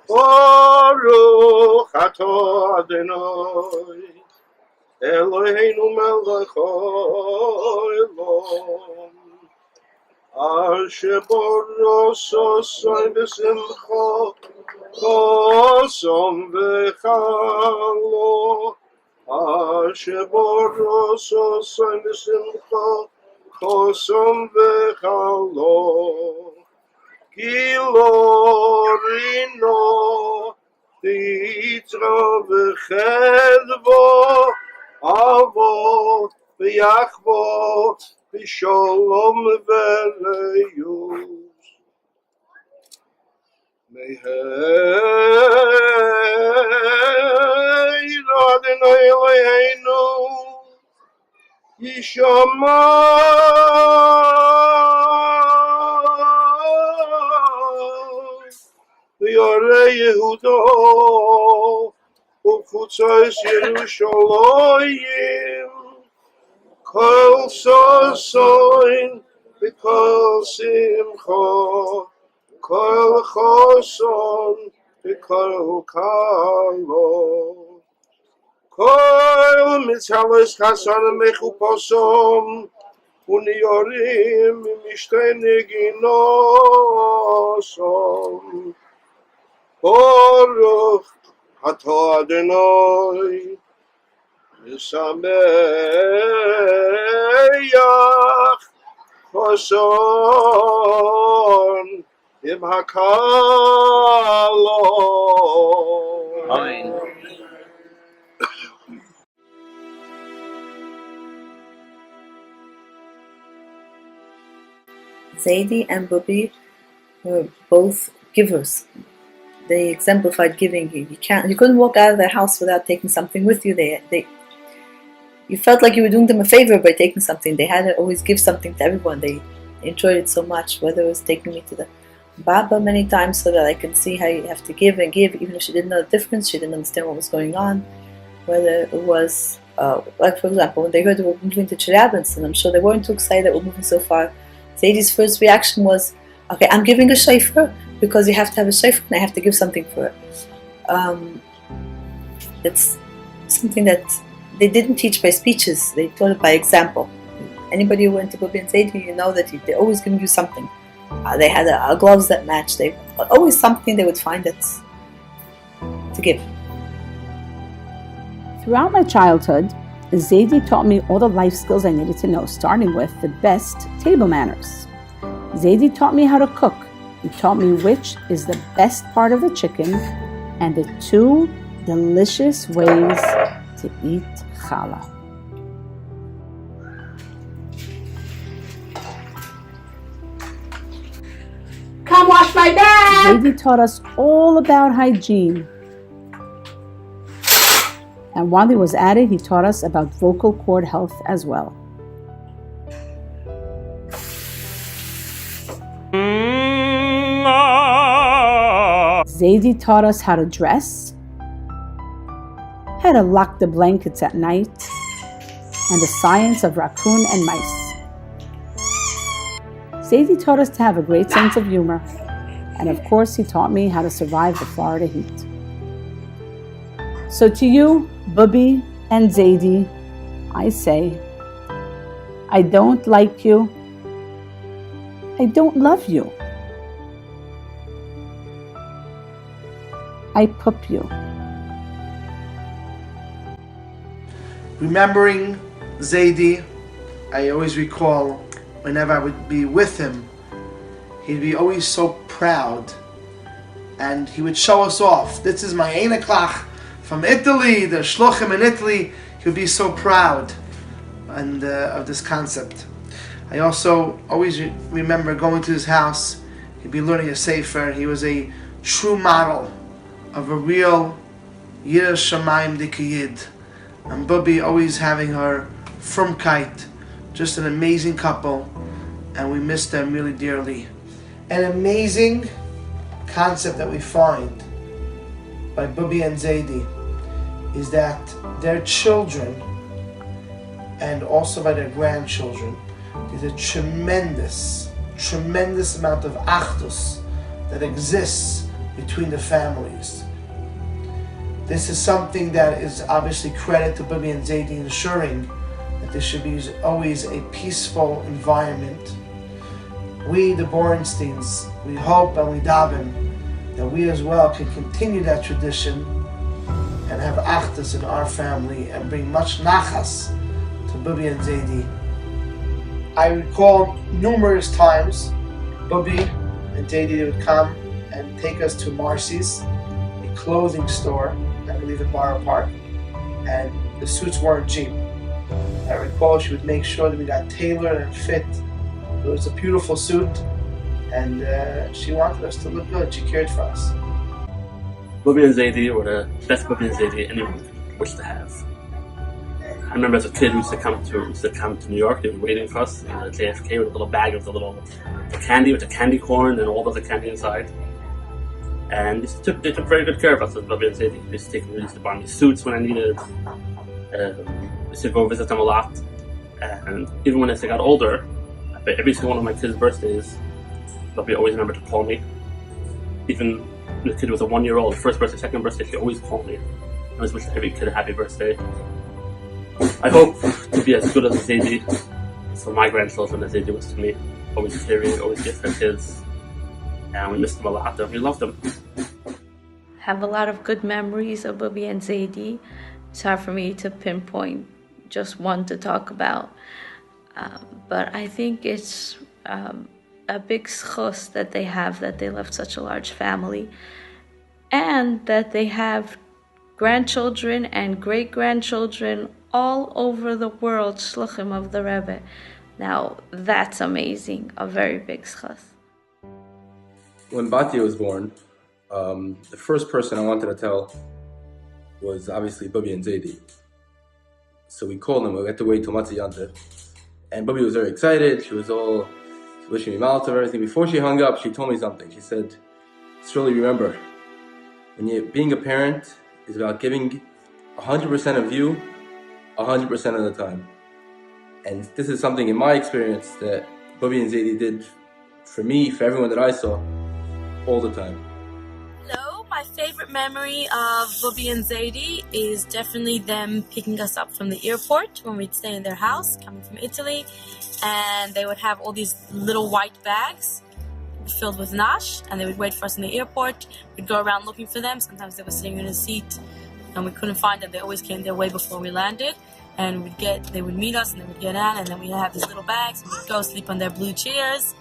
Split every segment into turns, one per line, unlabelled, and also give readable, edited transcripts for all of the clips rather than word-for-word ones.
Baruch atah Adonai Eloheinu melech haolam Asher borososai b'simcha chosom v'chalo Asher borososai b'simcha chosom v'chalo Gilorino Titra v'chedvo Avo v'yachvo v'sholom v'leyus Meheiro Adonai Eloheinu Yishama V'yorei Yehuda U'chutzos Yerushalayim Kol Sosoin V'kol Simcha Kol Choson V'kol Kalo Kol Mitzalos Chasanim Mechuposom Uniyorim Mishtei Neginosom Baruch atah Adonai Yisameach Choson Im Hakalo.
Amen.
Zaidy and Bobby were both givers. They exemplified giving. You couldn't walk out of their house without taking something with you. You felt like you were doing them a favor by taking something. They had to always give something to everyone. They enjoyed it so much, whether it was taking me to the Baba many times so that I could see how you have to give and give, even if she didn't know the difference, she didn't understand what was going on. Whether it was, like for example, when they heard they were moving to Chelyabinsk, and I'm sure they weren't too excited that we're moving so far, Zaidy's first reaction was, okay, I'm giving a shofar because you have to have a shofar and I have to give something for it. It's something that they didn't teach by speeches, they taught it by example. Anybody who went to Bobby and Zaidy, you know that they're always giving you something. They had gloves that matched, they always something they would find that's to give.
Throughout my childhood, Zaidy taught me all the life skills I needed to know, starting with the best table manners. Zaidy taught me how to cook. He taught me which is the best part of the chicken and the 2 delicious ways to eat challah.
Come wash my bag!
Zaidy taught us all about hygiene. And while he was at it, he taught us about vocal cord health as well. Zaidy taught us how to dress, how to lock the blankets at night, and the science of raccoon and mice. Zaidy taught us to have a great sense of humor, and of course he taught me how to survive the Florida heat. So to you, Bubby and Zaidy, I say, I don't like you, I don't love you, I poop you.
Remembering Zaidy, I always recall whenever I would be with him, he'd be always so proud and he would show us off. This is my Eineklach from Italy, the Shluchim in Italy. He would be so proud and of this concept. I also always remember going to his house. He'd be learning a sefer. He was a true model of a real Yireh Shamayim Dikiyid. And Bubby always having her frumkeit, just an amazing couple, and we miss them really dearly. An amazing concept that we find by Bubby and Zaidy is that their children and also by their grandchildren, there's a tremendous amount of achdus that exists between the families. This is something that is obviously credit to Bibi and Zaidy, ensuring that there should be always a peaceful environment. We, the Borensteins, we hope and we daven that we as well can continue that tradition and have achdus in our family and bring much nachas to Bibi and Zaidy. I recall numerous times Bibi and Zaidy would come and take us to Marcy's, a clothing store, I believe in Borough Park, and the suits weren't cheap. I recall she would make sure that we got tailored and fit. It was a beautiful suit, and she wanted us to look good. She cared for us.
Bibi and Zaidy were the best Bibi and Zaidy anyone could wish to have. I remember as a kid we used to come to New York. They were waiting for us in the JFK with a little bag of the candy with the candy corn and all the other candy inside. And they took very good care of us as Bibi and Zaidy. They used to buy me suits when I needed. We used to go visit them a lot. And even when I got older, every single one of my kids' birthdays, Bibi always remembered to call me. Even when the kid was a 1-year-old, first birthday, second birthday, she always called me. I always wished every kid a happy birthday. I hope to be as good as Zaidy for my grandchildren as Zaidy was to me. Always caring, always get their kids. And we missed them a lot, and we loved them.
Have a lot of good memories of Bibi and Zaidy. It's hard for me to pinpoint just one to talk about. But I think it's a big schus that they left such a large family, and that they have grandchildren and great-grandchildren all over the world, shluchim of the Rebbe. Now, that's amazing, a very big schus.
When Batya was born, the first person I wanted to tell was obviously Bibi and Zaidy. So we called them, we had to wait till Matzah Yanteh. And Bibi was very excited, she was all wishing me mal tov and everything. Before she hung up, she told me something. She said, "Surely remember, being a parent is about giving 100% of you 100% of the time." And this is something in my experience that Bibi and Zaidy did for me, for everyone that I saw, all the time.
Hello, my favorite memory of Bibi and Zaidy is definitely them picking us up from the airport when we'd stay in their house, coming from Italy, and they would have all these little white bags filled with nash, and they would wait for us in the airport. We'd go around looking for them. Sometimes they were sitting in a seat and we couldn't find them. They always came their way before we landed, and they would meet us and they would get on, and then we'd have these little bags and we'd go sleep on their blue chairs.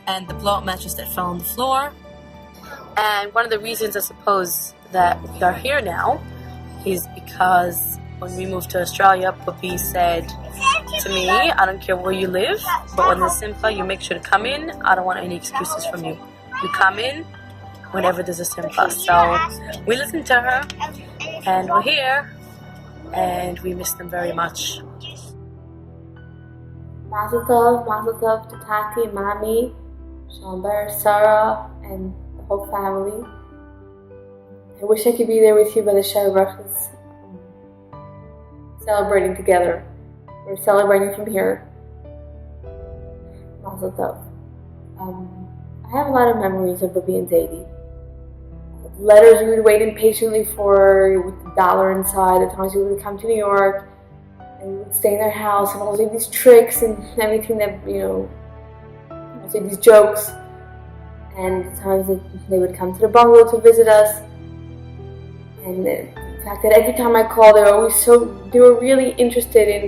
And the blow-up mattress that fell on the floor. And one of the reasons, I suppose, that we are here now is because when we moved to Australia, Bibi said to me, "I don't care where you live, but when there's simcha, you make sure to come in. I don't want any excuses from you. You come in whenever there's a simcha." So we listened to her, and we're here, and we miss them very much.
Mazel tov to Tati, Mommy, Shamber, Sarah, and the whole family. I wish I could be there with you, but the Shai Brachas celebrating together. We're celebrating from here. Mazel tov. I have a lot of memories of Bibi and Zaidy. Letters we would wait impatiently for with the dollar inside. The times we would come to New York and we would stay in their house and all these tricks and everything that, these jokes. And the times that they would come to the bungalow to visit us. And the fact that every time I called, they were really interested in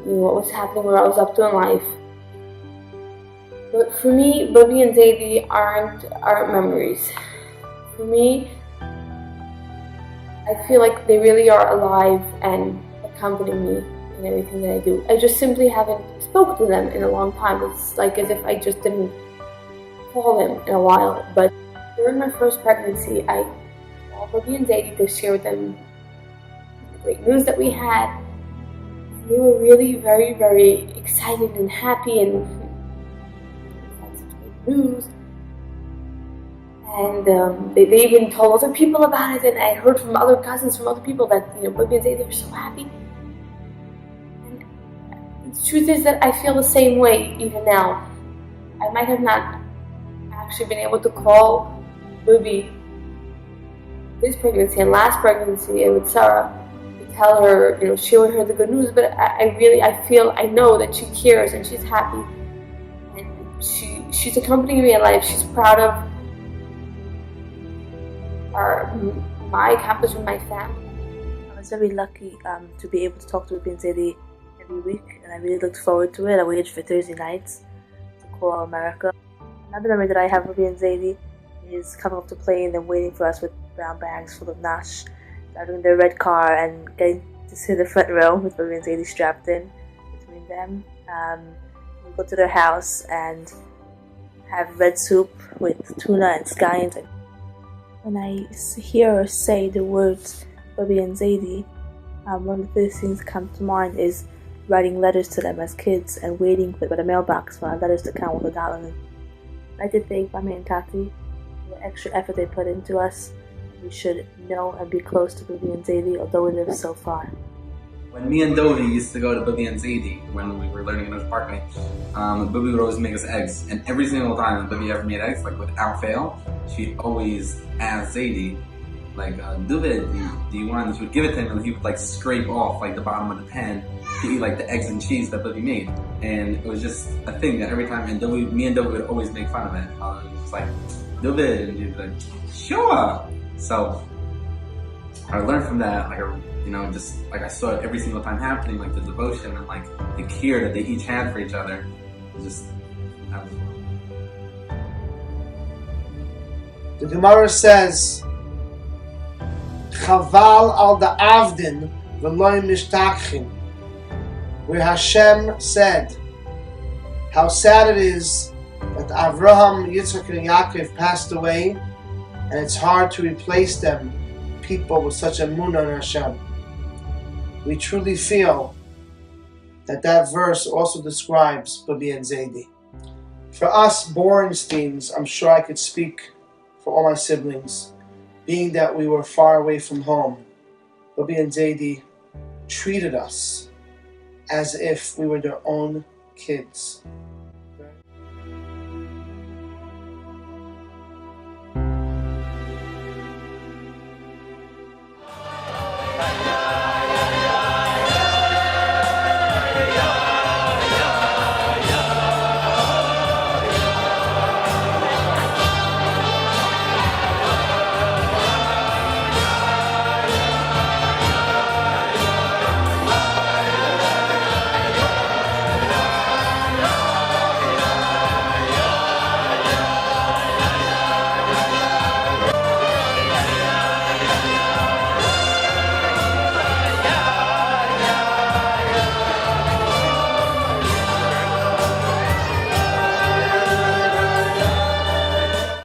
what was happening, what I was up to in life. But for me, Bibi and Zaidy aren't memories. For me, I feel like they really are alive and accompany me in everything that I do. I just simply haven't spoken to them in a long time. It's like as if I just didn't call them in a while. But during my first pregnancy, I called Bibi and Zaidy to share with them the great news that we had. And they were really very, very excited and happy and had such great news. And they even told other people about it, and I heard from other cousins, from other people that Bibi and Zaidy were so happy. And the truth is that I feel the same way even now. I might have not actually been able to call Ruby this pregnancy and last pregnancy and with Sarah to tell her, share with her the good news, but I know that she cares and she's happy. And she's accompanying me in life. She's proud of my accomplishment, my family.
I was very lucky to be able to talk to Ruby and Zaidy every week, and I really looked forward to it. I waited for Thursday nights to call America. Another memory that I have of Ruby and Zaidy is coming off the plane and waiting for us with brown bags full of nash, driving their red car and getting to sit in the front row with Ruby and Zaidy strapped in between them. We go to their house and have red soup with tuna and scallions. When I hear her say the words Ruby and Zaidy, one of the first things that come to mind is writing letters to them as kids and waiting with a mailbox for our letters to come with $1 in it. I'd like to thank Mami and Tati for the extra effort they put into us. We should know and be close to Ruby and Zaidy, although we live so far.
When me and Dovey used to go to Ruby and Zaidy when we were learning in North Parkway, Ruby would always make us eggs. And every single time Ruby ever made eggs, like without fail, she'd always ask Zaidy, like, David, do you want? She would give it to him, and he would like scrape off like the bottom of the pan to eat like the eggs and cheese that Ruby made. And it was just a thing that every time, and me and Dovey would always make fun of it. It was like, David, and he'd be like, sure. So I learned from that, just like I saw it every single time happening, like the devotion and like the care that they each had for each other.
The Gemara says, Chaval al da avdin v'loy mishtakchin, where Hashem said, how sad it is that Avraham, Yitzchak, and Yaakov passed away, and it's hard to replace them, people with such emunah in Hashem. We truly feel that verse also describes Ruby and Zaidy. For us Borensteins, I'm sure I could speak for all my siblings, being that we were far away from home, Ruby and Zaidy treated us as if we were their own kids.